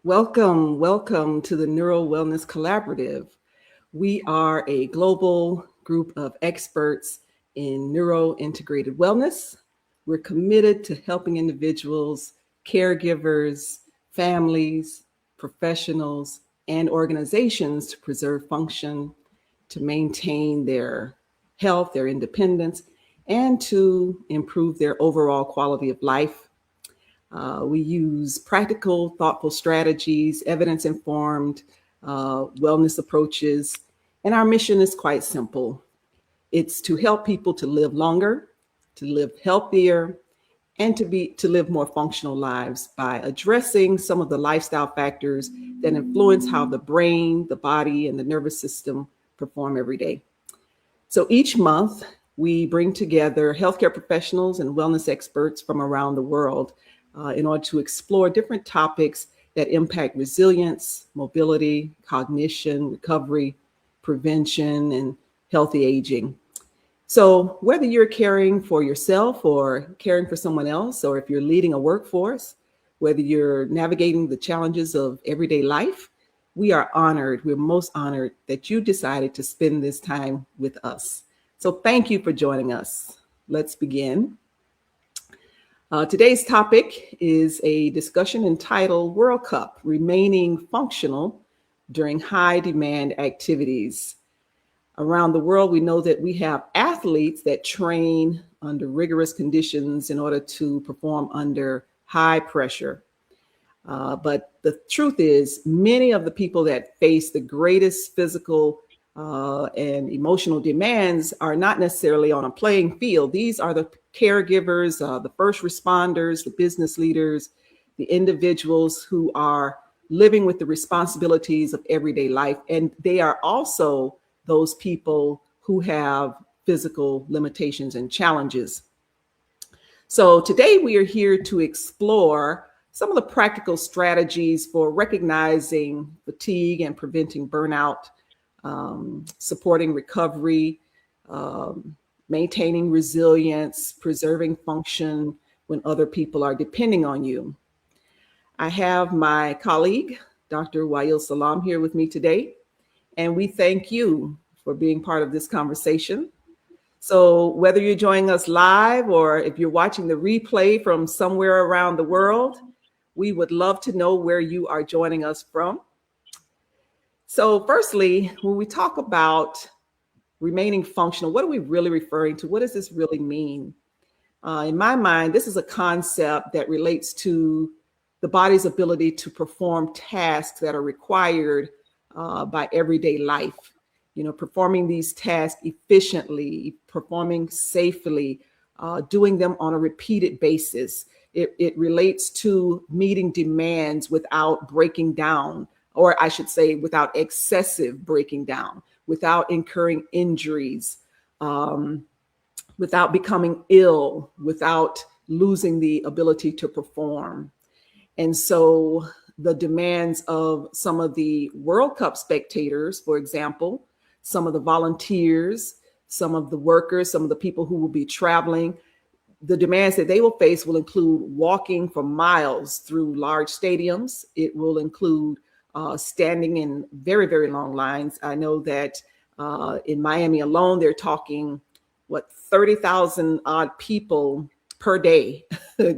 Welcome to the Neuro-Wellness Collaborative. We are a global group of experts in neuro-integrated wellness. We're committed to helping individuals, caregivers, families, professionals, and organizations to preserve function, to maintain their health, their independence, and to improve their overall quality of life. We use practical, thoughtful strategies, evidence informed wellness approaches. And our mission is quite simple it's to help people to live longer, to live healthier, and to live more functional lives by addressing some of the lifestyle factors that influence how the brain, the body, and the nervous system perform every day. So each month, we bring together healthcare professionals and wellness experts from around the world in order to explore different topics that impact resilience, mobility, cognition, recovery, prevention, and healthy aging. So whether you're caring for yourself or caring for someone else, or if you're leading a workforce, whether you're navigating the challenges of everyday life, we're most honored that you decided to spend this time with us. So thank you for joining us. Let's begin. Today's topic is a discussion entitled World Cup, Remaining Functional During High Demand Activities. Around the world, we know that we have athletes that train under rigorous conditions in order to perform under high pressure. But the truth is, many of the people that face the greatest physical and emotional demands are not necessarily on a playing field. These are the caregivers, the first responders, the business leaders, the individuals who are living with the responsibilities of everyday life. And they are also those people who have physical limitations and challenges. So today we are here to explore some of the practical strategies for recognizing fatigue and preventing burnout, supporting recovery, maintaining resilience, preserving function when other people are depending on you. I have my colleague, Dr. Wail Salam, here with me today, and we thank you for being part of this conversation. So whether you're joining us live or if you're watching the replay from somewhere around the world, we would love to know where you are joining us from. So firstly, when we talk about remaining functional, what are we really referring to? What does this really mean? In my mind, this is a concept that relates to the body's ability to perform tasks that are required by everyday life. Performing these tasks efficiently, performing safely, doing them on a repeated basis. It relates to meeting demands without breaking down, or I should say without excessive breaking down, without incurring injuries, without becoming ill, without losing the ability to perform. And so the demands of some of the World Cup spectators, for example, some of the volunteers, some of the workers, some of the people who will be traveling, the demands that they will face will include walking for miles through large stadiums. It will include standing in very, very long lines. I know that in Miami alone, they're talking, 30,000 odd people per day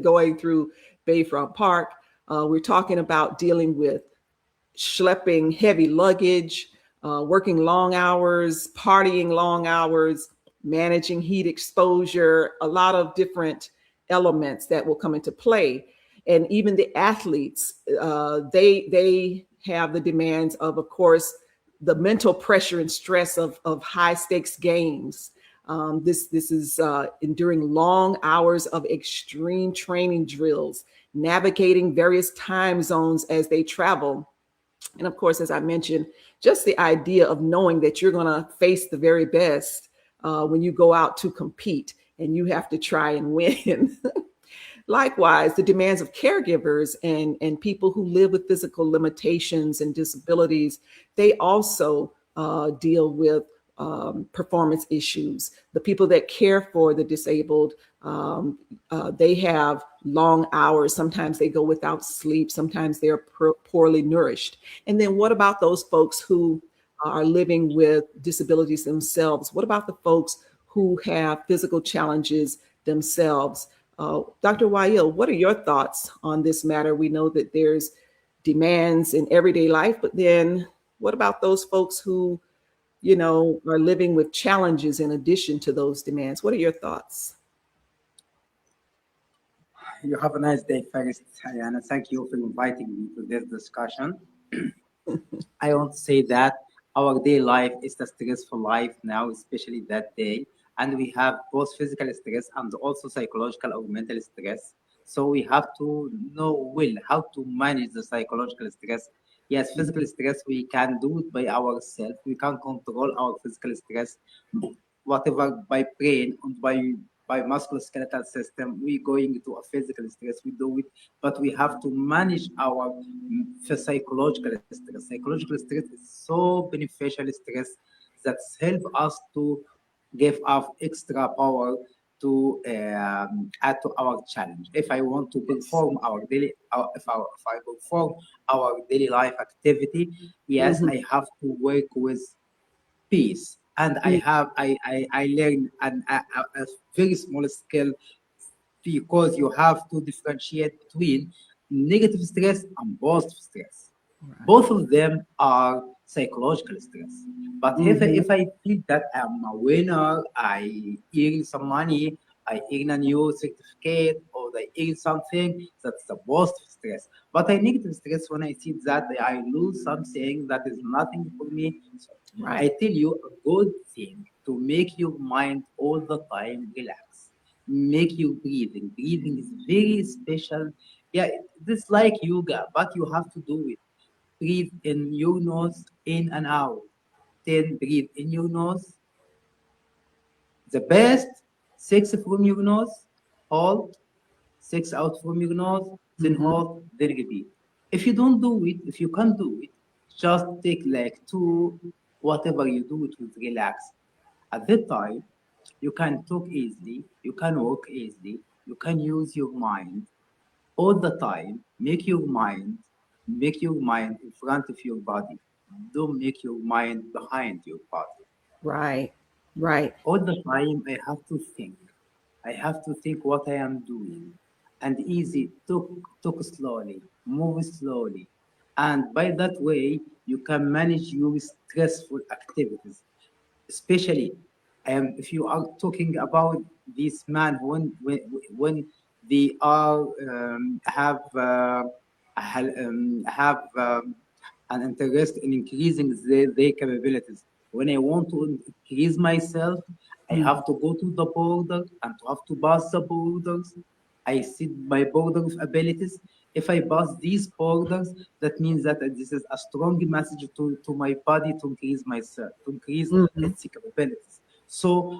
going through Bayfront Park. We're talking about dealing with schlepping heavy luggage, working long hours, partying long hours, managing heat exposure, a lot of different elements that will come into play. And even the athletes, they have the demands of course, the mental pressure and stress of high stakes games. This is enduring long hours of extreme training drills, navigating various time zones as they travel. And of course, as I mentioned, just the idea of knowing that you're going to face the very best when you go out to compete and you have to try and win. Likewise, the demands of caregivers and people who live with physical limitations and disabilities, they also deal with performance issues. The people that care for the disabled, they have long hours. Sometimes they go without sleep. Sometimes they're poorly nourished. And then what about those folks who are living with disabilities themselves? What about the folks who have physical challenges themselves? Dr. Wail, what are your thoughts on this matter? We know that there's demands in everyday life, but then what about those folks who, are living with challenges in addition to those demands? What are your thoughts? You have a nice day first, Ayanna. Thank you for inviting me to this discussion. I want to say that our day life is a stressful life now, especially that day. And we have both physical stress and also psychological or mental stress. So we have to know well how to manage the psychological stress. Yes, physical stress, we can do it by ourselves. We can control our physical stress, whatever by brain and by musculoskeletal system. We going to a physical stress, we do it, but we have to manage our psychological stress. Psychological stress is so beneficial stress that help us to give us extra power to add to our challenge. If I want to Yes. perform our daily, if I perform our daily life activity, yes, Mm-hmm. I have to work with peace. And I learned a very small skill because you have to differentiate between negative stress and positive stress. Right. Both of them are psychological stress. But Mm-hmm. if I feel that I'm a winner, I earn some money, I earn a new certificate, or I earn something, that's the positive stress. But I negative stress when I see that I lose something that is nothing for me. So I Right. tell you a good thing to make your mind all the time relax. Make you breathing. Breathing is very special. Yeah, this like yoga, but you have to do it. Breathe in your nose in and out. Then breathe in your nose. The best, six from your nose. Hold. Six out from your nose. Then Mm-hmm. hold. Then repeat. If you don't do it, if you can't do it, just take like two, whatever you do it with relax. At that time, you can talk easily, you can walk easily, you can use your mind all the time. Make your mind in front of your body. Don't make your mind behind your body. Right. Right. All the time, I have to think. I have to think what I am doing. And easy, talk slowly, move slowly. And by that way, you can manage your stressful activities, especially if you are talking about this man when they are have an interest in increasing their capabilities. When I want to increase myself, I Mm-hmm. have to go to the border and to have to pass the borders. I see my border of abilities. If I pass these borders, that means that this is a strong message to my body to increase myself, to increase Mm-hmm. its capabilities. So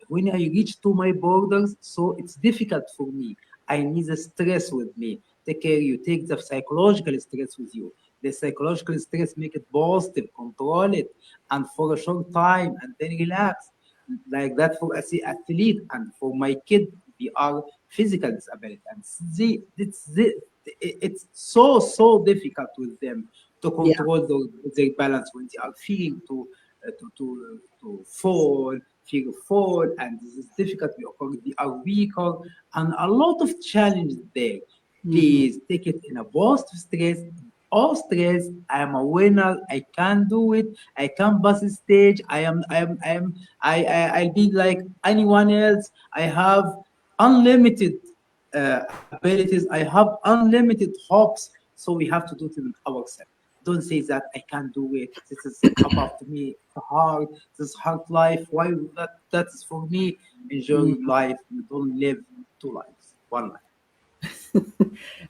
when I reach to my borders, so it's difficult for me. I need the stress with me. Take care. You take the psychological stress with you. The psychological stress make it positive, control it, and for a short time, and then relax. Like that for a athlete and for my kid, they are physical disability, and it's so difficult with them to Yeah. control their balance when they are feeling to fall, fear fall, and this is difficult because they are weaker, and a lot of challenges there. Mm-hmm. Please take it in a positive stress. All stress, I am a winner. I can do it. I can pass the stage. I'll be like anyone else. I have unlimited abilities. I have unlimited hopes. So we have to do it in ourselves. Don't say that I can't do it. This is above to me. It's hard. This hard life. Why that is for me? Enjoy life. You don't live two lives. One life.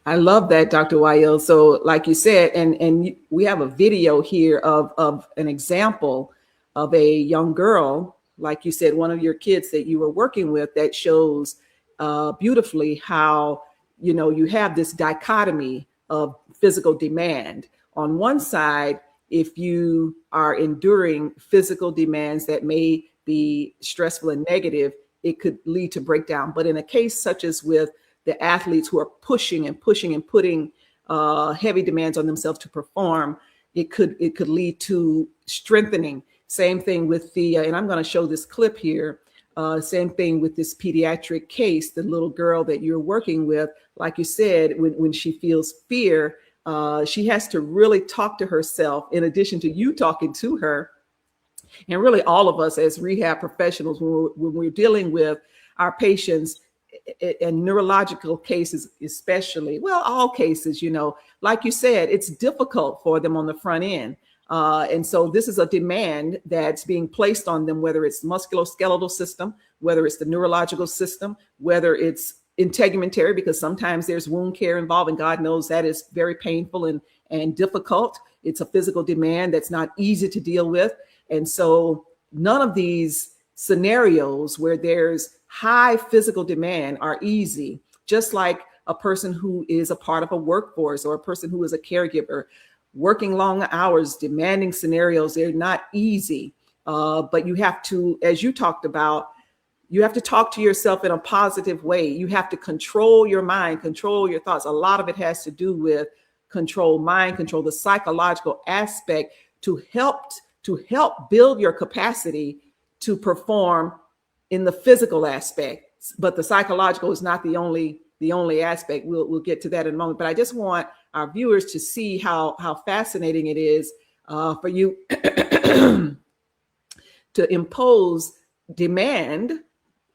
I love that, Dr. Wael. So, like you said, and we have a video here of an example of a young girl, like you said, one of your kids that you were working with, that shows beautifully how you have this dichotomy of physical demand. On one side, if you are enduring physical demands that may be stressful and negative, it could lead to breakdown. But in a case such as with the athletes who are pushing and pushing and putting heavy demands on themselves to perform, it could lead to strengthening. Same thing with the, and I'm going to show this clip here. Same thing with this pediatric case, the little girl that you're working with. Like you said, when she feels fear, she has to really talk to herself in addition to you talking to her. And really all of us as rehab professionals, when we're dealing with our patients and neurological cases, especially, well, all cases, like you said, it's difficult for them on the front end. And so this is a demand that's being placed on them, whether it's musculoskeletal system, whether it's the neurological system, whether it's integumentary, because sometimes there's wound care involved, and God knows that is very painful and difficult. It's a physical demand that's not easy to deal with. And so none of these scenarios where there's high physical demand are easy, just like a person who is a part of a workforce or a person who is a caregiver. Working long hours, demanding scenarios, they're not easy. But you have to, as you talked about, you have to talk to yourself in a positive way. You have to control your mind, control your thoughts. A lot of it has to do with control mind, control the psychological aspect to help build your capacity to perform in the physical aspect. But the psychological is not the only aspect. We'll get to that in a moment. But I just want our viewers to see how fascinating it is for you to impose demand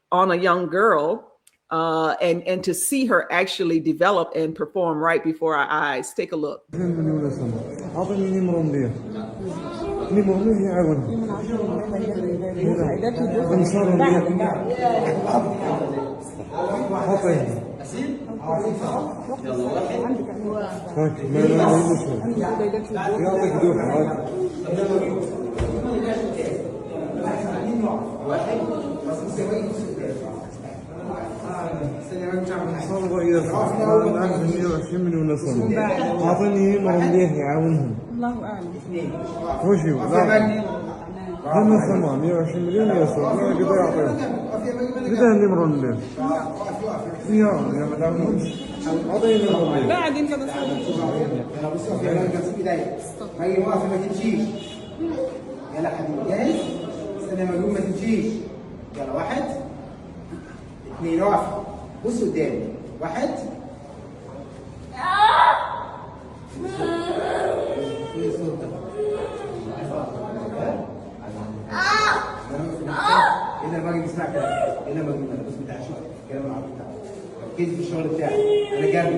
on a young girl and to see her actually develop and perform right before our eyes. Take a look. الله أعلم. وشو؟ هم ثمان 120 مليون يسوى ما قدر يعطيهم. بدها نمر الليل. يا مدام عطيني نمر الليل. لا عادين كذا ما يوافق ما تمشيش. يلا حبيبي جاهز؟ استنى مجنون ما تمشيش. يلا 1 2 وقف. بص قدامي 1 هنا باجي بسمع كلام هنا باجي بس بتاع شو كلام العربي بتاعه ركز في الشغل بتاعي انا جامد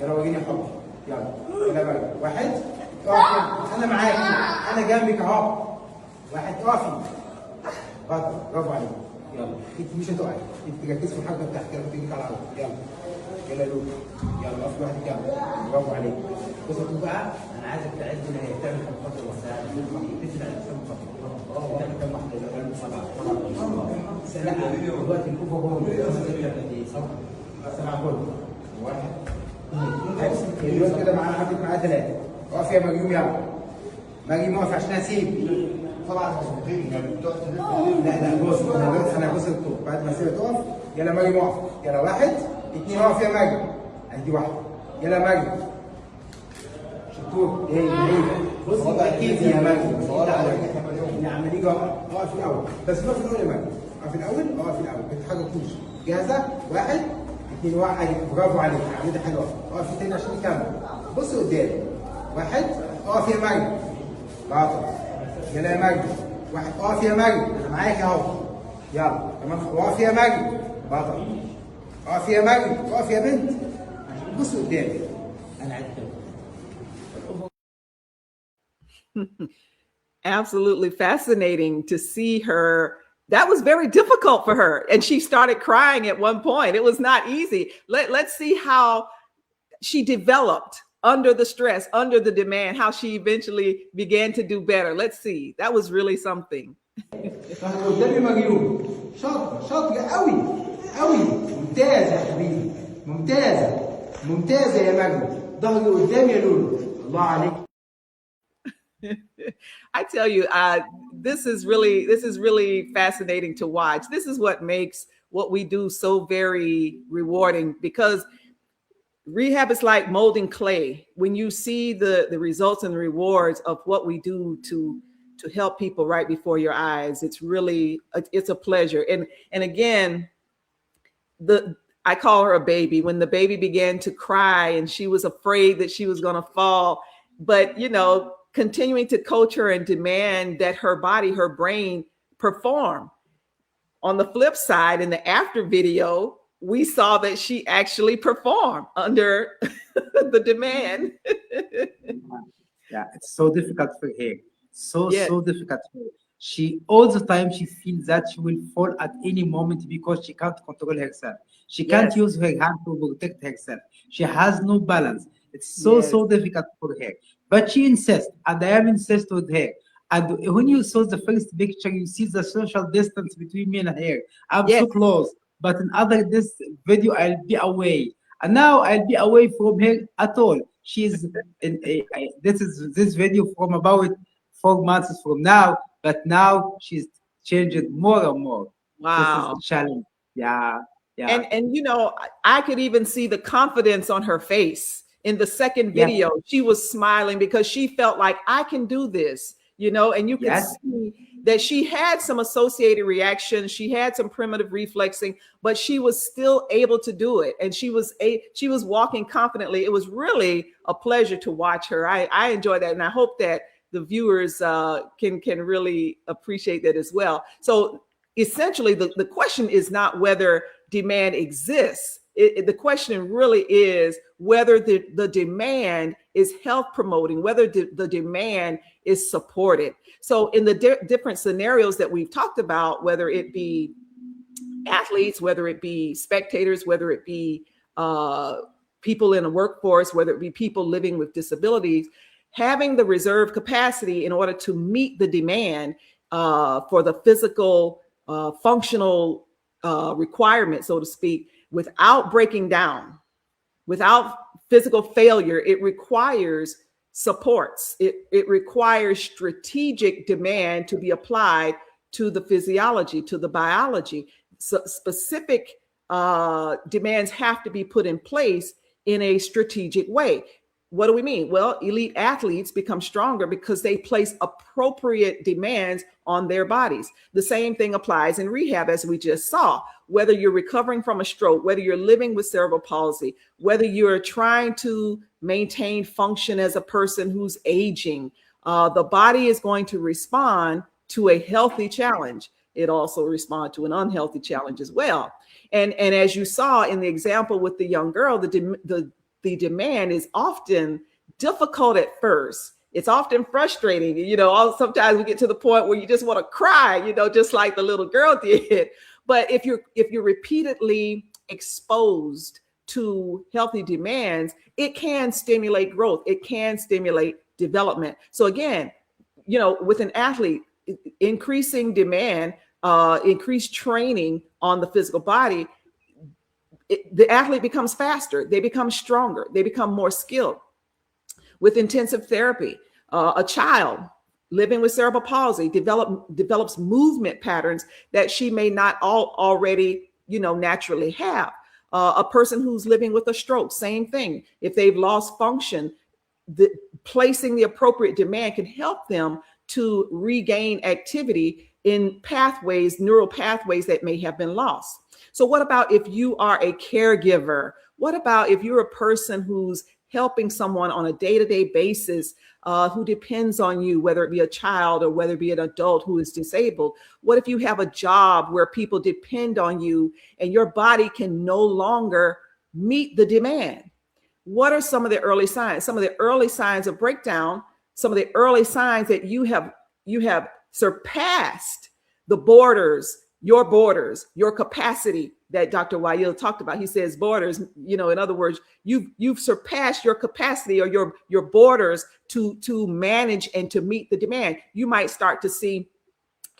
يلا واجيني حب يلا هنا باجي 1 اقف انا معاك انا جنبك اهو 1 اقفي برافو عليك يلا انت مش هتقعي انت تركزي في الحركه بتاعتك كده بتيجي على العرض يلا لوك يلا اقف واحد جنبك برافو عليك بص بقى انا عايزك تعد هنا هي بتعمل كام خطوه وساعه تسمع كام خطوه بتعمل كام واحده لو 7 لا دلوقتي الكوفه هو 7 كله 1 2 دلوقتي كده معانا حاطط معاه 3 اقف يا مريم يلا مريم اقف عشان اسيب طبعا مظبوطين يعني لا بص انا بص الطوب بعد ما اسيبها تقف يلا مريم اقف يلا 1 2 اقف يا مريم ادي 1 يلا مريم شطور ايه بص اكيد يا مريم العمليه اقف الاول بس اقف الاول يا مريم اقف الاول ما تتحركوش جاهزه 1 2 1 برافو عليك عمليه حلوه اقف تاني عشان نكمل بص قدامي 1 اقف يا مريم باطل يلا يا مريم 1 اقف يا مريم انا معاك اهو يلا كمان اقف يا مريم باطل اقف يا مريم اقف يا بنت بص قدامي انا عايز Absolutely fascinating to see her. That was very difficult for her. And she started crying at one point. It was not easy. Let's see how she developed under the stress, under the demand, how she eventually began to do better. Let's see. That was really something. قدامي مجنون شاطر قوي ممتازه يا حبيبي ممتازه يا مجنون ظهري قدامي يا لولو الله عليك I tell you, this is really fascinating to watch. This is what makes what we do so very rewarding, because rehab is like molding clay. When you see the results and the rewards of what we do to help people right before your eyes, it's a pleasure. And again, I call her a baby. When the baby began to cry and she was afraid that she was going to fall, but continuing to coach her and demand that her body, her brain perform. On the flip side, in the after video, we saw that she actually performed under the demand. Yeah, it's so difficult for her. Yes. So difficult for her. She all the time she feels that she will fall at any moment because she can't control herself. She can't Yes. use her hand to protect herself. She has no balance. It's Yes. so difficult for her. But she insists, and I am insist with her. And when you saw the first picture, you see the social distance between me and her. I'm so Yes. close. But in this video, I'll be away. And now I'll be away from her at all. She's this video from about 4 months from now, but now she's changing more and more. This is a Wow. challenge. Yeah, yeah, And I could even see the confidence on her face. In the second yes, video, she was smiling because she felt like, I can do this, and you could yes, see that she had some associated reactions. She had some primitive reflexing, but she was still able to do it. And she was walking confidently. It was really a pleasure to watch her. I enjoy that. And I hope that the viewers can really appreciate that as well. So essentially, the question is not whether demand exists. The question really is whether the demand is health promoting, whether the demand is supported. So in the different scenarios that we've talked about, whether it be athletes, whether it be spectators, whether it be people in the workforce, whether it be people living with disabilities, having the reserve capacity in order to meet the demand for the physical functional requirement, so to speak, without breaking down, without physical failure. It requires supports. It requires strategic demand to be applied to the physiology, to the biology. So specific demands have to be put in place in a strategic way. What do we mean? Well, elite athletes become stronger because they place appropriate demands on their bodies. The same thing applies in rehab, as we just saw. Whether you're recovering from a stroke, whether you're living with cerebral palsy, whether you're trying to maintain function as a person who's aging, the body is going to respond to a healthy challenge. It also responds to an unhealthy challenge as well. And as you saw in the example with the young girl, the demand is often difficult at first. It's often frustrating. Sometimes we get to the point where you just want to cry, just like the little girl did. But if you're repeatedly exposed to healthy demands, it can stimulate growth. It can stimulate development. So again, with an athlete, increasing demand, increased training on the physical body, the athlete becomes faster, they become stronger, they become more skilled. With intensive therapy, a child living with cerebral palsy develops movement patterns that she may not already naturally have. A person who's living with a stroke, same thing. If they've lost function, placing the appropriate demand can help them to regain activity in neural pathways that may have been lost. So what about if you are a caregiver? What about if you're a person who's helping someone on a day-to-day basis who depends on you, whether it be a child or whether it be an adult who is disabled? What if you have a job where people depend on you and your body can no longer meet the demand? What are some of the early signs? Some of the early signs of breakdown, some of the early signs that you have surpassed the borders, your capacity that Dr. Wail talked about. He says borders, in other words, you've surpassed your capacity or your borders to manage and to meet the demand. You might start to see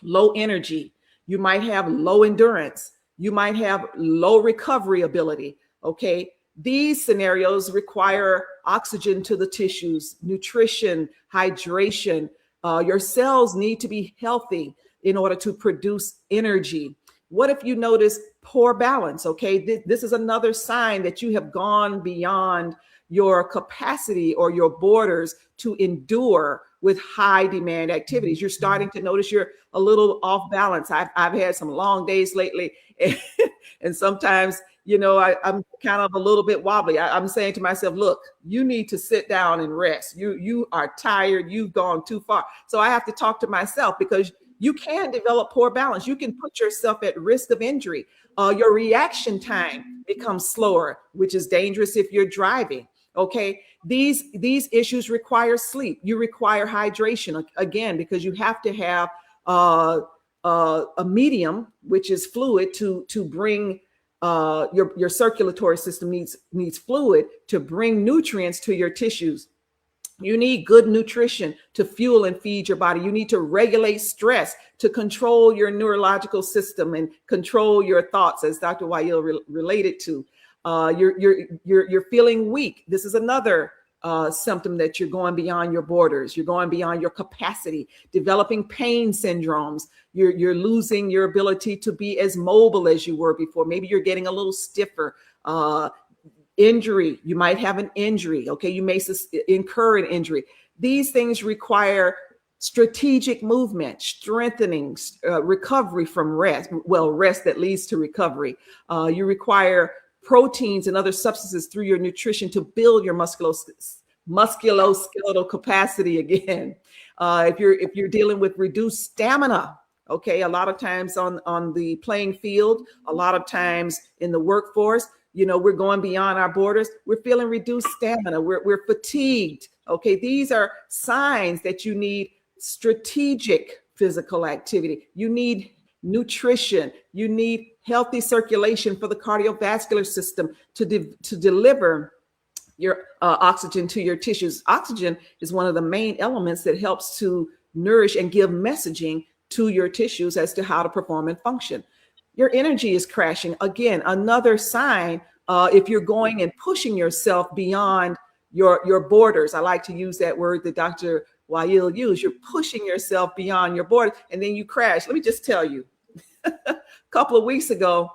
low energy. You might have low endurance. You might have low recovery ability. Okay. These scenarios require oxygen to the tissues, nutrition, hydration. Your cells need to be healthy in order to produce energy. What if you notice poor balance? Okay, this is another sign that you have gone beyond your capacity or your borders to endure with high demand activities. You're starting to notice you're a little off balance. I've had some long days lately, and sometimes, you know, I'm kind of a little bit wobbly. I'm saying to myself, look, you need to sit down and rest. You are tired. You've gone too far. So I have to talk to myself, because you can develop poor balance. You can put yourself at risk of injury. Your reaction time becomes slower, which is dangerous if you're driving. Okay, these issues require sleep. You require hydration, again, because you have to have a medium, which is fluid, to bring your circulatory system needs fluid to bring nutrients to your tissues. You need good nutrition to fuel and feed your body. You need to regulate stress to control your neurological system and control your thoughts, as Dr. Wail related to. You're feeling weak. This is another symptom that you're going beyond your borders. You're going beyond your capacity, developing pain syndromes. You're losing your ability to be as mobile as you were before. Maybe you're getting a little stiffer. Injury, you might have an injury. Okay, you may incur an injury. These things require strategic movement, strengthening, recovery from rest. Well, rest that leads to recovery. You require proteins and other substances through your nutrition to build your musculoskeletal capacity again. If you're dealing with reduced stamina, okay, a lot of times on the playing field, a lot of times in the workforce, you know, we're going beyond our borders. We're feeling reduced stamina. We're fatigued. Okay, these are signs that you need strategic physical activity. You need nutrition. You need healthy circulation for the cardiovascular system to deliver your oxygen to your tissues. Oxygen is one of the main elements that helps to nourish and give messaging to your tissues as to how to perform and function. Your energy is crashing. Again, another sign if you're going and pushing yourself beyond your borders. I like to use that word that Dr. Wail used. You're pushing yourself beyond your borders, and then you crash. Let me just tell you, a couple of weeks ago,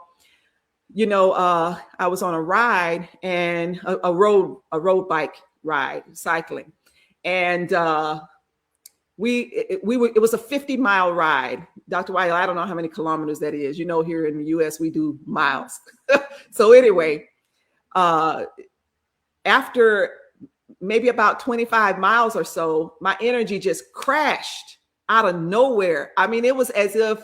you know, I was on a ride, and a road bike ride, cycling, and it was a 50-mile ride. Dr. Wail, I don't know how many kilometers that is. You know, here in the US, we do miles. So anyway, after maybe about 25 miles or so, my energy just crashed out of nowhere. I mean, it was as if,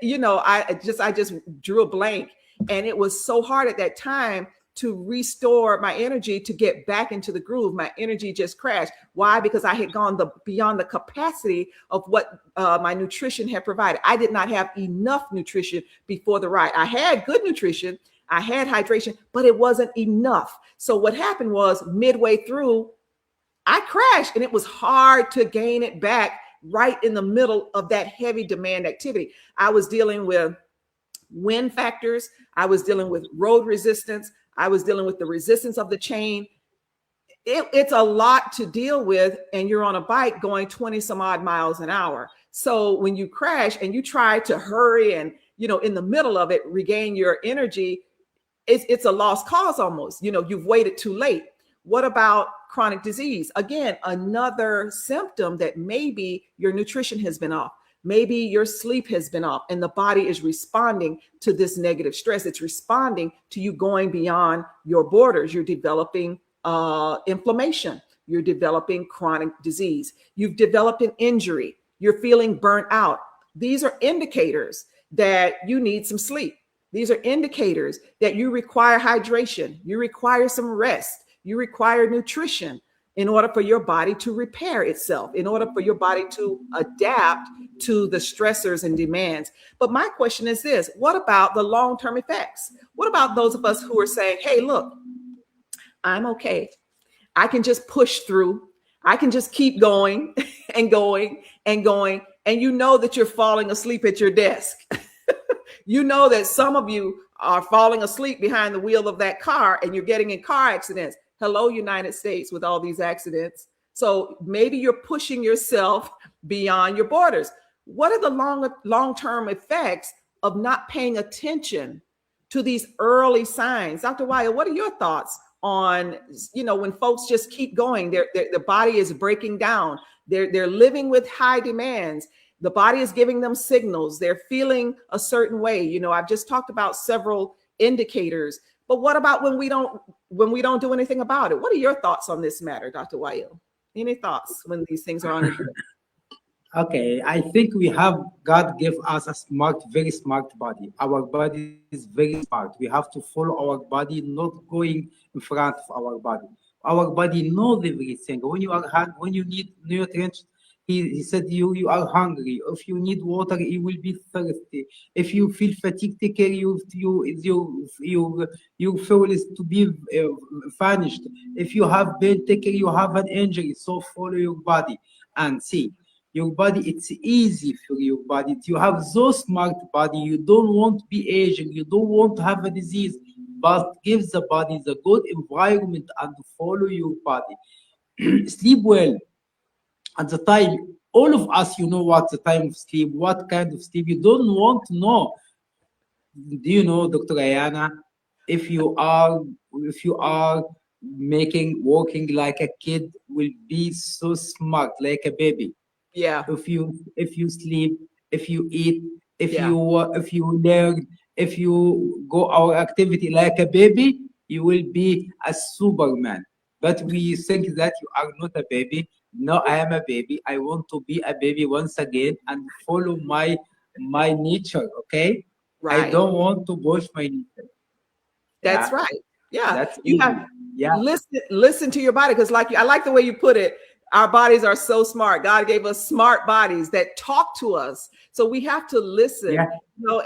you know, I just drew a blank, and it was so hard at that time to restore my energy to get back into the groove. My energy just crashed. Why? Because I had gone beyond the capacity of what my nutrition had provided. I did not have enough nutrition before the ride. I had good nutrition, I had hydration, but it wasn't enough. So what happened was, midway through, I crashed, and it was hard to gain it back right in the middle of that heavy demand activity. I was dealing with wind factors. I was dealing with road resistance. I was dealing with the resistance of the chain. It's a lot to deal with, and you're on a bike going 20 some odd miles an hour. So when you crash and you try to hurry and, you know, in the middle of it, regain your energy, it's a lost cause almost. You know, you've waited too late. What about chronic disease? Again, another symptom that maybe your nutrition has been off. Maybe your sleep has been off, and the body is responding to this negative stress. It's responding to you going beyond your borders. You're developing inflammation. You're developing chronic disease. You've developed an injury. You're feeling burnt out. These are indicators that you need some sleep. These are indicators that you require hydration. You require some rest. You require nutrition in order for your body to repair itself, in order for your body to adapt to the stressors and demands. But my question is this: what about the long-term effects? What about those of us who are saying, hey, look, I'm okay. I can just push through. I can just keep going and going and going. And you know that you're falling asleep at your desk. You know that some of you are falling asleep behind the wheel of that car and you're getting in car accidents. Hello, United States, with all these accidents. So maybe you're pushing yourself beyond your borders. What are the long-term effects of not paying attention to these early signs? Dr. Wail, what are your thoughts on, when folks just keep going, their body is breaking down, they're living with high demands, the body is giving them signals, they're feeling a certain way. I've just talked about several indicators, but what about when we don't do anything about it? What are your thoughts on this matter, Dr. Wail? Any thoughts when these things are on? Okay, I think God gave us a very smart body. Our body is very smart. We have to follow our body, not going in front of our body. Our body knows everything. When you need nutrients, he said you are hungry. If you need water, you will be thirsty. If you feel fatigue, take care. You feel is to be vanished. If you have pain, take care. You have an injury. So follow your body and see. Your body, it's easy for your body. You have so smart body. You don't want to be aging. You don't want to have a disease, but give the body the good environment and follow your body. Sleep well. At the time, all of us, what the time of sleep, what kind of sleep. You don't want to know. Do you know, Dr. Ayanna, if you are working like a kid, will be so smart like a baby. Yeah. If you sleep, if you eat, if you learn, if you go our activity like a baby, you will be a Superman. But we think that you are not a baby. No, I am a baby. I want to be a baby once again and follow my nature. Okay, Right. I don't want to push my nature. That's right. Yeah. That's You easy. have listen to your body, because I like the way you put it. Our bodies are so smart. God gave us smart bodies that talk to us. So we have to listen. Yeah.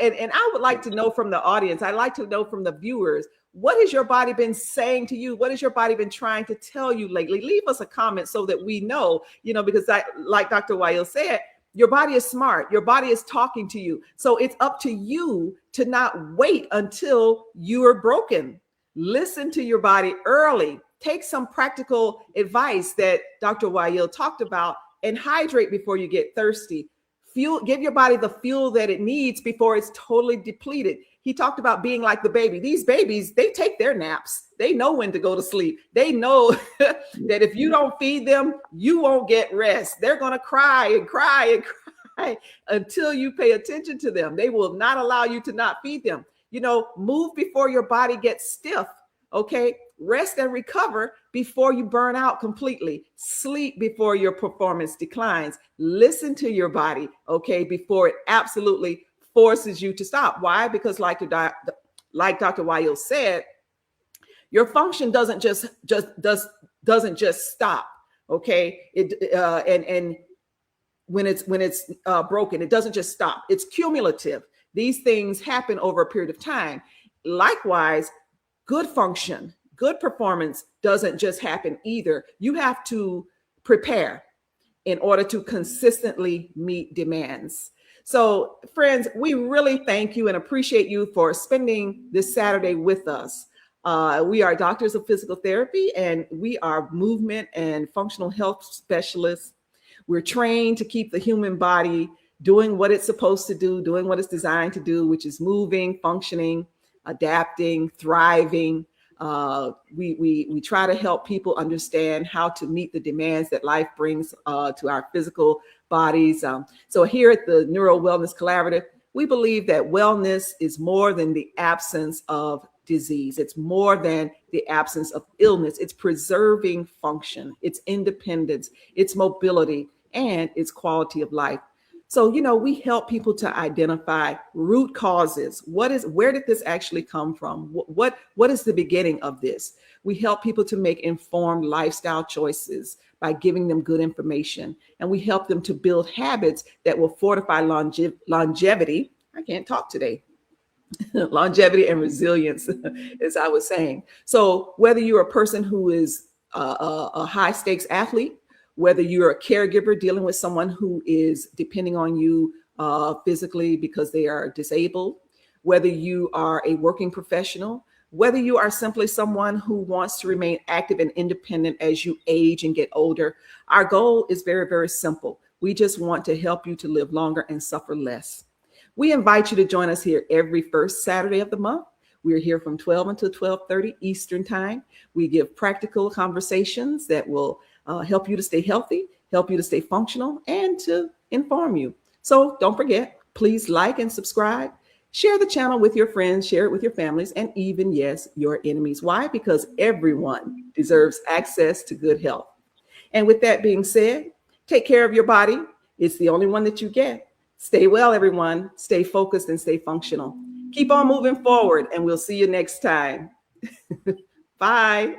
And I would like to know from the audience, I'd like to know from the viewers, what has your body been saying to you? What has your body been trying to tell you lately? Leave us a comment so that we know, because like Dr. Wail said, your body is smart. Your body is talking to you. So it's up to you to not wait until you are broken. Listen to your body early. Take some practical advice that Dr. Wail talked about and hydrate before you get thirsty. Give your body the fuel that it needs before it's totally depleted. He talked about being like the baby. These babies, they take their naps. They know when to go to sleep. They know that if you don't feed them, you won't get rest. They're going to cry and cry and cry until you pay attention to them. They will not allow you to not feed them. Move before your body gets stiff. Okay. Rest and recover before you burn out completely. Sleep before your performance declines. Listen to your body, okay, before it absolutely forces you to stop. Why? Because like Dr. Wail said, your function doesn't just stop, okay? And when it's broken, it doesn't just stop. It's cumulative. These things happen over a period of time. Likewise, good function, good performance doesn't just happen either. You have to prepare in order to consistently meet demands. So, friends, we really thank you and appreciate you for spending this Saturday with us. We are doctors of physical therapy, and we are movement and functional health specialists. We're trained to keep the human body doing what it's supposed to do, doing what it's designed to do, which is moving, functioning, adapting, thriving. We try to help people understand how to meet the demands that life brings to our physical bodies. So here at the Neuro-Wellness Collaborative, we believe that wellness is more than the absence of disease. It's more than the absence of illness. It's preserving function, it's independence, it's mobility, and it's quality of life. So, we help people to identify root causes. Where did this actually come from? What is the beginning of this? We help people to make informed lifestyle choices by giving them good information. And we help them to build habits that will fortify longevity. I can't talk today. Longevity and resilience, as I was saying. So whether you're a person who is a high stakes athlete, whether you're a caregiver dealing with someone who is depending on you physically because they are disabled, whether you are a working professional, whether you are simply someone who wants to remain active and independent as you age and get older. Our goal is very, very simple. We just want to help you to live longer and suffer less. We invite you to join us here every first Saturday of the month. We're here from 12 until 12:30 Eastern Time. We give practical conversations that will help you to stay healthy, help you to stay functional, and to inform you. So don't forget, please like and subscribe. Share the channel with your friends, share it with your families, and even, yes, your enemies. Why? Because everyone deserves access to good health. And with that being said, take care of your body. It's the only one that you get. Stay well, everyone. Stay focused and stay functional. Keep on moving forward, and we'll see you next time. Bye.